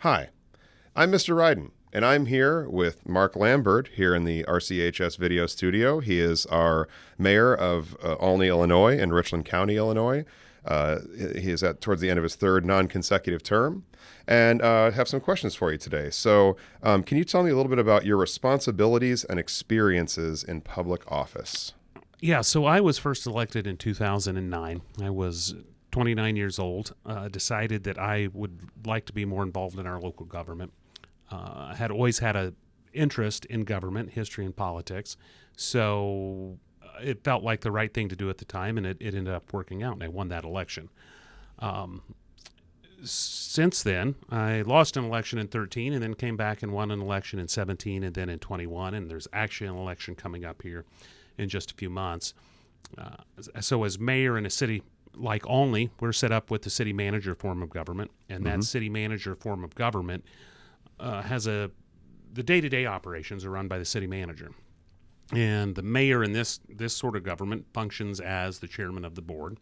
Hi, I'm Mr. Ryden, and I'm here with Mark Lambird here in the RCHS video studio. He is our mayor of Olney, Illinois, and Richland County, Illinois. He is towards the end of his third non-consecutive term, and have some questions for you today. So can you tell me a little bit about your responsibilities and experiences in public office? Yeah, so I was first elected in 2009. I was 29 years old, decided that I would like to be more involved in our local government. I had always had an interest in government, history, and politics, so it felt like the right thing to do at the time, and it ended up working out, and I won that election. Since then, I lost an election in 13 and then came back and won an election in 17 and then in 21, and there's actually an election coming up here in just a few months. So as mayor in a city like Olney, we're set up with the city manager form of government, and that city manager form of government the day-to-day operations are run by the city manager. And the mayor in this sort of government functions as the chairman of the board,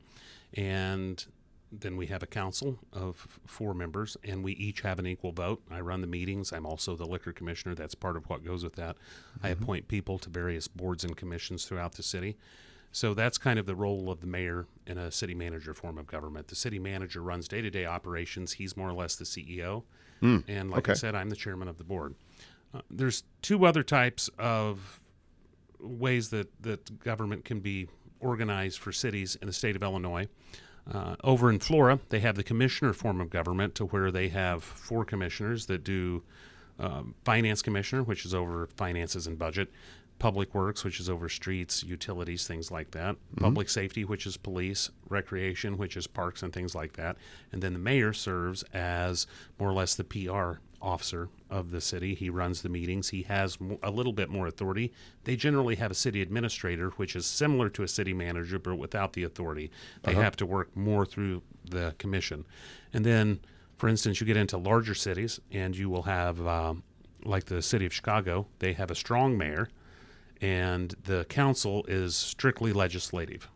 and then we have a council of 4 members, and we each have an equal vote. I run the meetings. I'm also the liquor commissioner. That's part of what goes with that. I appoint people to various boards and commissions throughout the city. So that's kind of the role of the mayor in a city manager form of government. The city manager runs day-to-day operations. He's more or less the CEO. And like I said, I'm the chairman of the board. There's 2 other types of ways that government can be organized for cities in the state of Illinois. Over in Florida, they have the commissioner form of government, to where they have 4 commissioners that do finance commissioner, which is over finances and budget, public works, which is over streets, utilities, things like that, public safety, which is police, recreation, which is parks and things like that. And then the mayor serves as more or less the PR officer of the city. He runs the meetings. He has a little bit more authority. They generally have a city administrator, which is similar to a city manager, but without the authority. They have to work more through the commission. And then, for instance, you get into larger cities, and you will have, like the city of Chicago, they have a strong mayor, and the council is strictly legislative.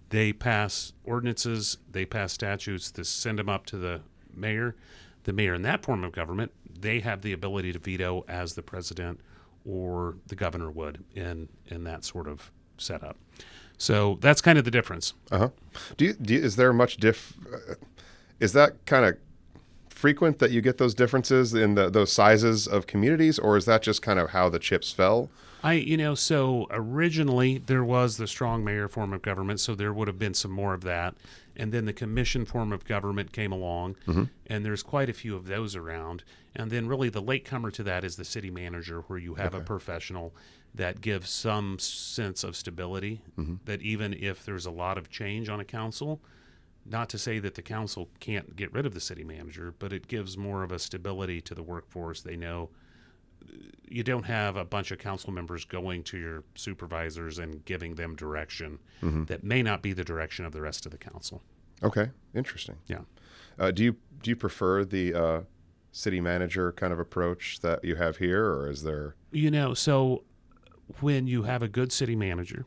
They pass ordinances, they pass statutes to send them up to the mayor. The mayor in that form of government, they have the ability to veto as the president or the governor would in that sort of setup. So that's kind of the difference. Is there much is that kind of frequent that you get those differences in those sizes of communities, or is that just kind of how the chips fell? So originally there was the strong mayor form of government, so there would have been some more of that. And then the commission form of government came along, and there's quite a few of those around. And then really the latecomer to that is the city manager, where you have a professional that gives some sense of stability, that even if there's a lot of change on a council, not to say that the council can't get rid of the city manager, but it gives more of a stability to the workforce. They know you don't have a bunch of council members going to your supervisors and giving them direction that may not be the direction of the rest of the council. Okay, interesting. Yeah. Do you prefer the city manager kind of approach that you have here, or is there? So when you have a good city manager,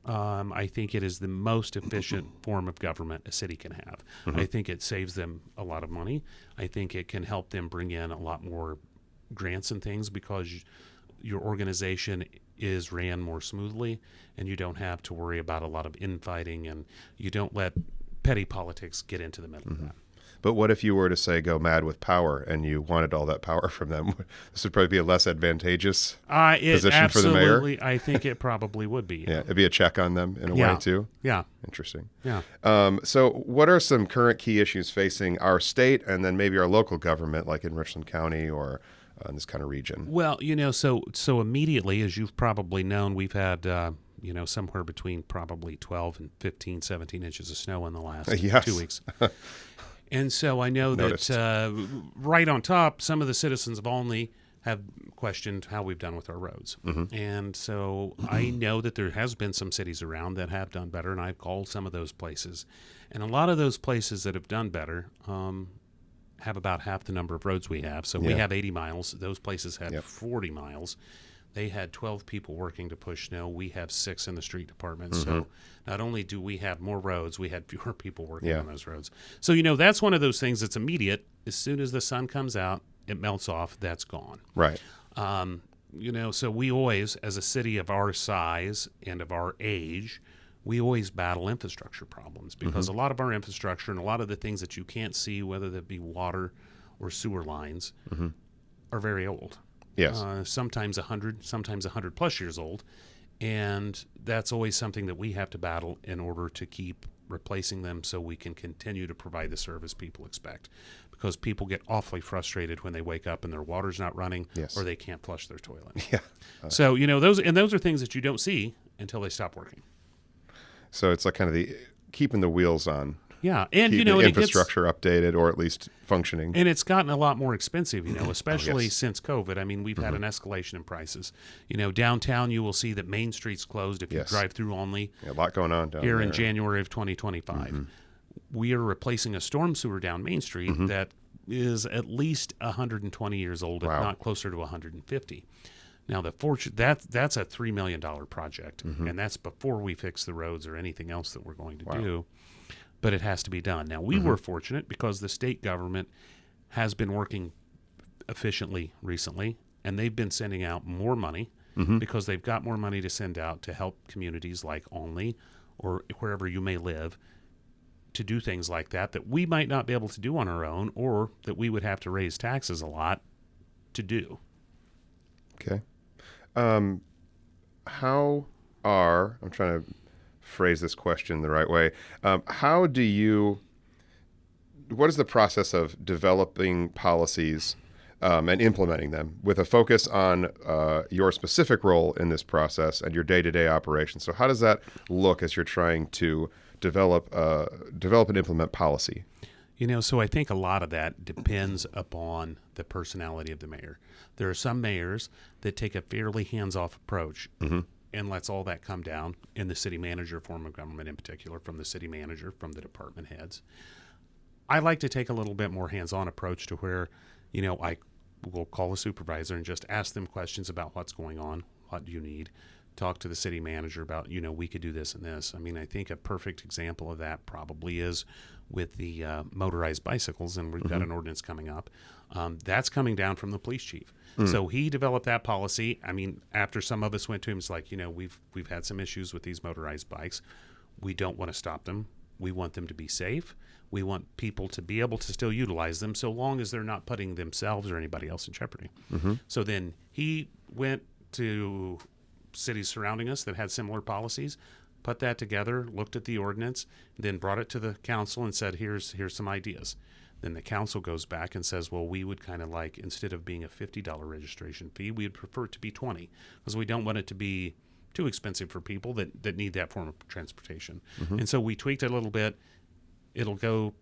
I think it is the most efficient form of government a city can have. I think it saves them a lot of money. I think it can help them bring in a lot more grants and things, because your organization is ran more smoothly, and you don't have to worry about a lot of infighting, and you don't let petty politics get into the middle of that. But what if you were to, say, go mad with power and you wanted all that power from them? This would probably be a less advantageous position for the mayor. Absolutely, I think it probably would be. Yeah, it'd be a check on them in a way, too. Yeah. Interesting. Yeah. So what are some current key issues facing our state and then maybe our local government, like in Richland County or in this kind of region? Well, so immediately, as you've probably known, we've had somewhere between probably 12 and 15, 17 inches of snow in the last 2 weeks. And so I know that right on top, some of the citizens of Olney have questioned how we've done with our roads. And so I know that there has been some cities around that have done better, and I've called some of those places. And a lot of those places that have done better have about half the number of roads we have. So we have 80 miles. Those places had 40 miles. They had 12 people working to push snow. We have 6 in the street department. So not only do we have more roads, we had fewer people working on those roads. So, that's one of those things that's immediate. as soon as the sun comes out, it melts off. That's gone. Right. So we always, as a city of our size and of our age, we always battle infrastructure problems because a lot of our infrastructure and a lot of the things that you can't see, whether that be water or sewer lines, are very old. Yes. Sometimes 100, sometimes 100 plus years old. And that's always something that we have to battle in order to keep replacing them so we can continue to provide the service people expect. Because people get awfully frustrated when they wake up and their water's not running or they can't flush their toilet. Yeah. So, those are things that you don't see until they stop working. So it's like kind of the keeping the wheels on. Yeah, and keep the infrastructure updated or at least functioning. And it's gotten a lot more expensive, especially since COVID. I mean, we've had an escalation in prices. Downtown, you will see that Main Street's closed if you drive through Olney. A lot going on down here there. in January of 2025. We are replacing a storm sewer down Main Street that is at least 120 years old, if not closer to 150. Now, that's a $3 million project, and that's before we fix the roads or anything else that we're going to do. But it has to be done. Now, we were fortunate because the state government has been working efficiently recently, and they've been sending out more money because they've got more money to send out to help communities like Olney or wherever you may live to do things like that we might not be able to do on our own or that we would have to raise taxes a lot to do. Okay. I'm trying to phrase this question the right way. What is the process of developing policies and implementing them with a focus on your specific role in this process and your day-to-day operations? So how does that look as you're trying to develop and implement policy? So I think a lot of that depends upon the personality of the mayor. There are some mayors that take a fairly hands-off approach and lets all that come down in the city manager form of government in particular, from the city manager, from the department heads. I like to take a little bit more hands-on approach to where, I will call a supervisor and just ask them questions about what's going on, what do you need, talk to the city manager about, we could do this and this. I mean, I think a perfect example of that probably is with the motorized bicycles, and we've got an ordinance coming up. That's coming down from the police chief. So he developed that policy. I mean, after some of us went to him, it's like, we've had some issues with these motorized bikes. We don't want to stop them. We want them to be safe. We want people to be able to still utilize them so long as they're not putting themselves or anybody else in jeopardy. So then he went to cities surrounding us that had similar policies, put that together, looked at the ordinance, then brought it to the council and said, here's some ideas. Then the council goes back and says, well, we would kind of like, instead of being a $50 registration fee, we'd prefer it to be $20 because we don't want it to be too expensive for people that need that form of transportation. And so we tweaked it a little bit. It'll go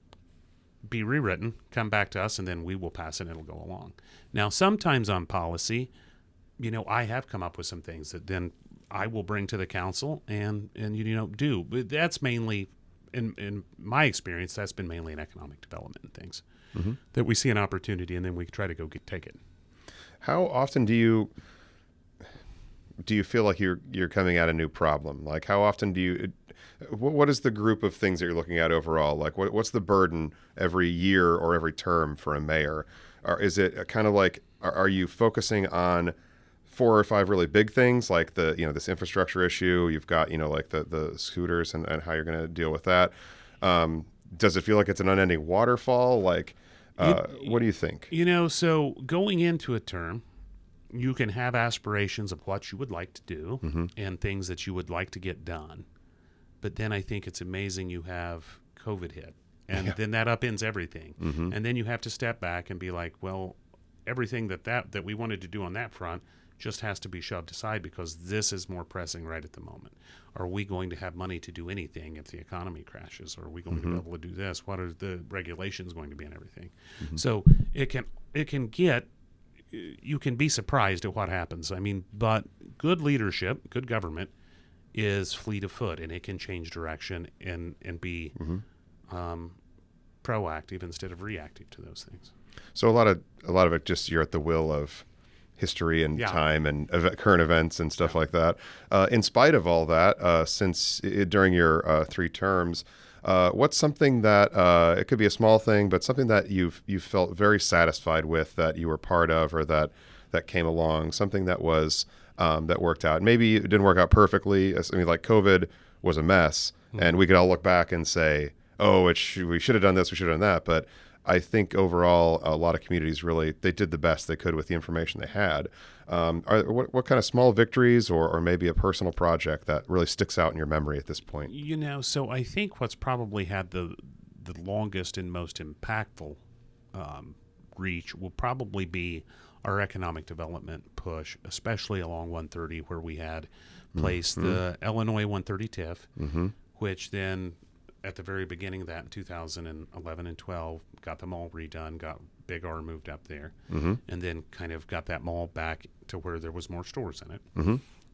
be rewritten, come back to us, and then we will pass it and it'll go along. Now, sometimes on policy, I have come up with some things that then I will bring to the council and do. But that's mainly, in my experience, that's been mainly in economic development and things that we see an opportunity and then we try to go take it. How often do you feel like you're coming at a new problem? Like how often do you? What is the group of things that you're looking at overall? Like what's the burden every year or every term for a mayor? Or is it kind of like are you focusing on 4 or 5 really big things like this infrastructure issue? You've got like the scooters and how you're going to deal with that. Does it feel like it's an unending waterfall? Like what do you think? So going into a term, you can have aspirations of what you would like to do and things that you would like to get done. But then I think it's amazing you have COVID hit. And then that upends everything. And then you have to step back and be like, well, everything that we wanted to do on that front just has to be shoved aside because this is more pressing right at the moment. Are we going to have money to do anything if the economy crashes? Are we going to be able to do this? What are the regulations going to be and everything? So it can get, you can be surprised at what happens. I mean, but good leadership, good government is fleet of foot, and it can change direction and be proactive instead of reactive to those things. So a lot of it just you're at the will of history and time and current events and stuff like that. In spite of all that, since during your 3 terms, What's something that it could be a small thing, but something that you felt very satisfied with that you were part of, or that came along, something that was that worked out. Maybe it didn't work out perfectly. I mean, like COVID was a mess, and we could all look back and say, "Oh, we should have done this, we should have done that." But I think overall, a lot of communities really they did the best they could with the information they had. What kind of small victories, or maybe a personal project that really sticks out in your memory at this point? So I think what's probably had the longest and most impactful reach will probably be our economic development push, especially along 130, where we had placed the Illinois 130 TIF, which then at the very beginning of that in 2011 and 12, got the mall redone, got Big R moved up there, and then kind of got that mall back to where there was more stores in it.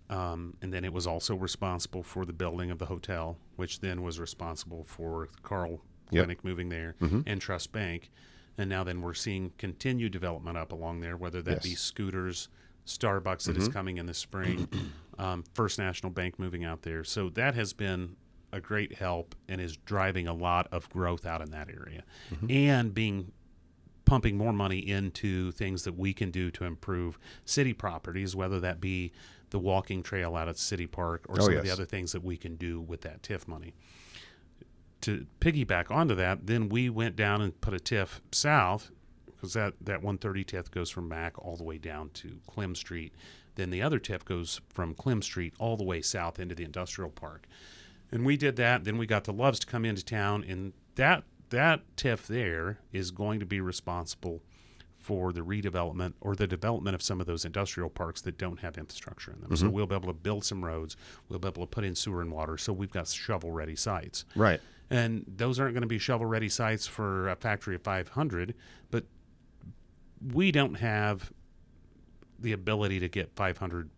And then it was also responsible for the building of the hotel, which then was responsible for the Carl Clinic moving there, and Trust Bank. And now then we're seeing continued development up along there, whether that be scooters, Starbucks that is coming in the spring, First National Bank moving out there. So that has been a great help and is driving a lot of growth out in that area, and pumping more money into things that we can do to improve city properties, whether that be the walking trail out at City Park or some of the other things that we can do with that TIF money. To piggyback onto that, then we went down and put a TIF south, because that 130 TIF goes from Mack all the way down to Clem Street. Then the other TIF goes from Clem Street all the way south into the industrial park. And we did that. Then we got the Loves to come into town, and that TIF there is going to be responsible for the redevelopment or the development of some of those industrial parks that don't have infrastructure in them. So we'll be able to build some roads. We'll be able to put in sewer and water. So we've got shovel-ready sites. Right. And those aren't going to be shovel-ready sites for a factory of 500, but we don't have the ability to get 500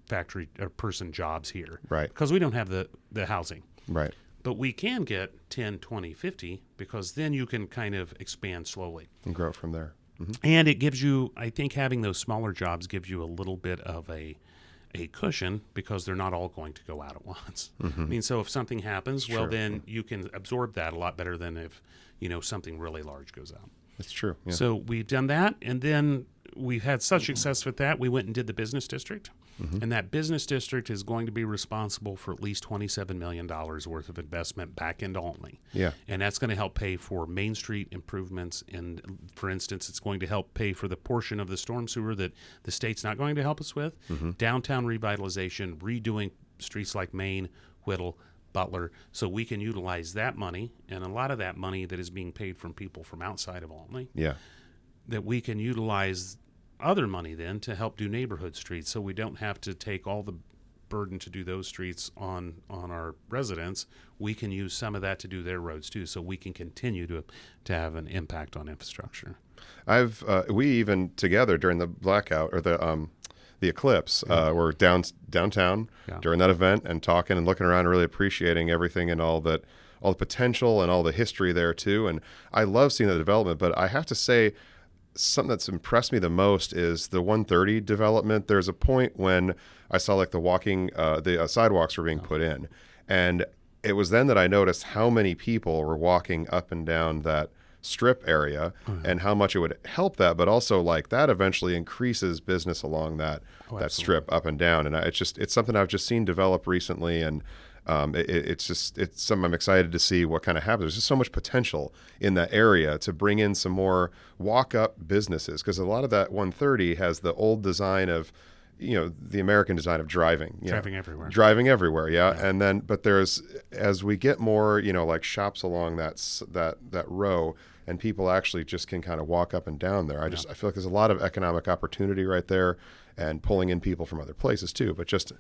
factory or person jobs here. Right. Because we don't have the housing. Right. But we can get 10, 20, 50, because then you can kind of expand slowly. And grow from there. And it gives you, I think having those smaller jobs gives you a little bit of a cushion, because they're not all going to go out at once. I mean, so if something happens, well, then you can absorb that a lot better than if, something really large goes out. That's true. Yeah. So we've done that, and then we've had such success with that, we went and did the business district. And that business district is going to be responsible for at least $27 million worth of investment back into Olney. Yeah. And that's going to help pay for Main Street improvements. And for instance, it's going to help pay for the portion of the storm sewer that the state's not going to help us with. Downtown revitalization, redoing streets like Main, Whittle, Butler, so we can utilize that money, and a lot of that money that is being paid from people from outside of Olney, that we can utilize other money then to help do neighborhood streets, so we don't have to take all the burden to do those streets on our residents. We can use some of that to do their roads too, so we can continue to have an impact on infrastructure. We even together during the blackout or the eclipse, were downtown during that event and talking and looking around and really appreciating everything and all the potential and all the history there too. And I love seeing the development, but I have to say, something that's impressed me the most is the 130 development. There's a point when I saw like the sidewalks were being put in, and it was then that I noticed how many people were walking up and down that strip area and how much it would help that, but also like that eventually increases business along that strip up and down. And it's something I've just seen develop recently, and it's something I'm excited to see what kind of happens. There's just so much potential in that area to bring in some more walk-up businesses, because a lot of that 130 has the old design of, the American design of driving everywhere. Yeah. And then, but as we get more, like shops along that row, and people actually just can kind of walk up and down there. I feel like there's a lot of economic opportunity right there, and pulling in people from other places too, but just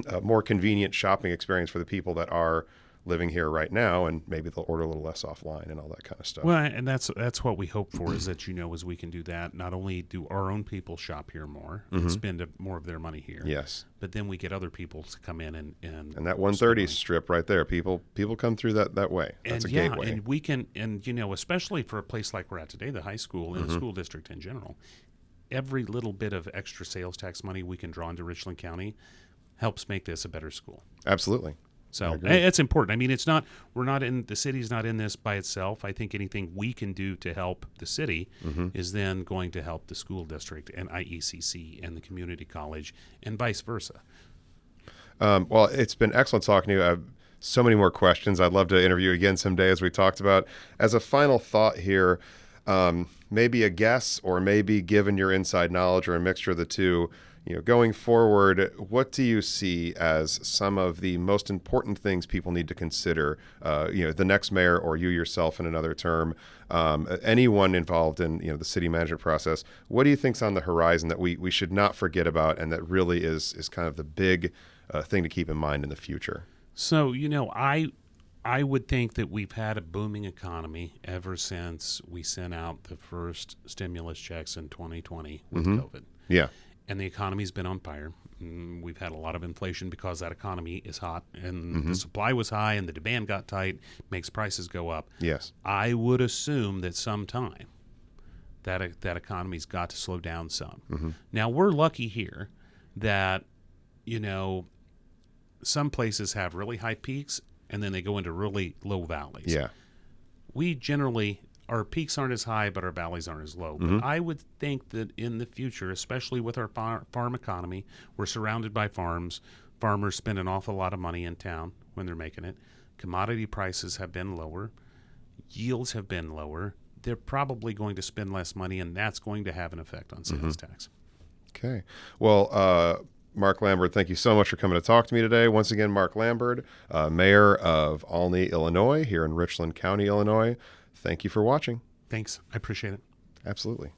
a more convenient shopping experience for the people that are living here right now, and maybe they'll order a little less offline and all that kind of stuff. Well, and that's what we hope for, is that, as we can do that, not only do our own people shop here more and spend more of their money here, but then we get other people to come in and that 130 strip right there, people come through that way. That's a gateway. And we can, especially for a place like we're at today, the high school and the school district in general, every little bit of extra sales tax money we can draw into Richland County helps make this a better school. Absolutely. So agree. it's important. I mean, the city's not in this by itself. I think anything we can do to help the city is then going to help the school district and IECC and the community college and vice versa. Well, it's been excellent talking to you. I have so many more questions. I'd love to interview you again someday, as we talked about. As a final thought here, maybe a guess, or maybe given your inside knowledge, or a mixture of the two, going forward, what do you see as some of the most important things people need to consider? The next mayor, or you yourself in another term, anyone involved in the city management process. What do you think's on the horizon that we should not forget about, and that really is kind of the big thing to keep in mind in the future? So I would think that we've had a booming economy ever since we sent out the first stimulus checks in 2020 with COVID. Yeah. And the economy's been on fire. We've had a lot of inflation because that economy is hot, and the supply was high and the demand got tight, makes prices go up. Yes. I would assume that sometime that economy's got to slow down some. Now, we're lucky here that, some places have really high peaks and then they go into really low valleys. Yeah. We generally, our peaks aren't as high, but our valleys aren't as low. But I would think that in the future, especially with our farm economy, we're surrounded by farms. Farmers spend an awful lot of money in town when they're making it. Commodity prices have been lower. Yields have been lower. They're probably going to spend less money, and that's going to have an effect on sales tax. Okay. Well, Mark Lambird, thank you so much for coming to talk to me today. Once again, Mark Lambird, Mayor of Olney, Illinois, here in Richland County, Illinois. Thank you for watching. Thanks. I appreciate it. Absolutely.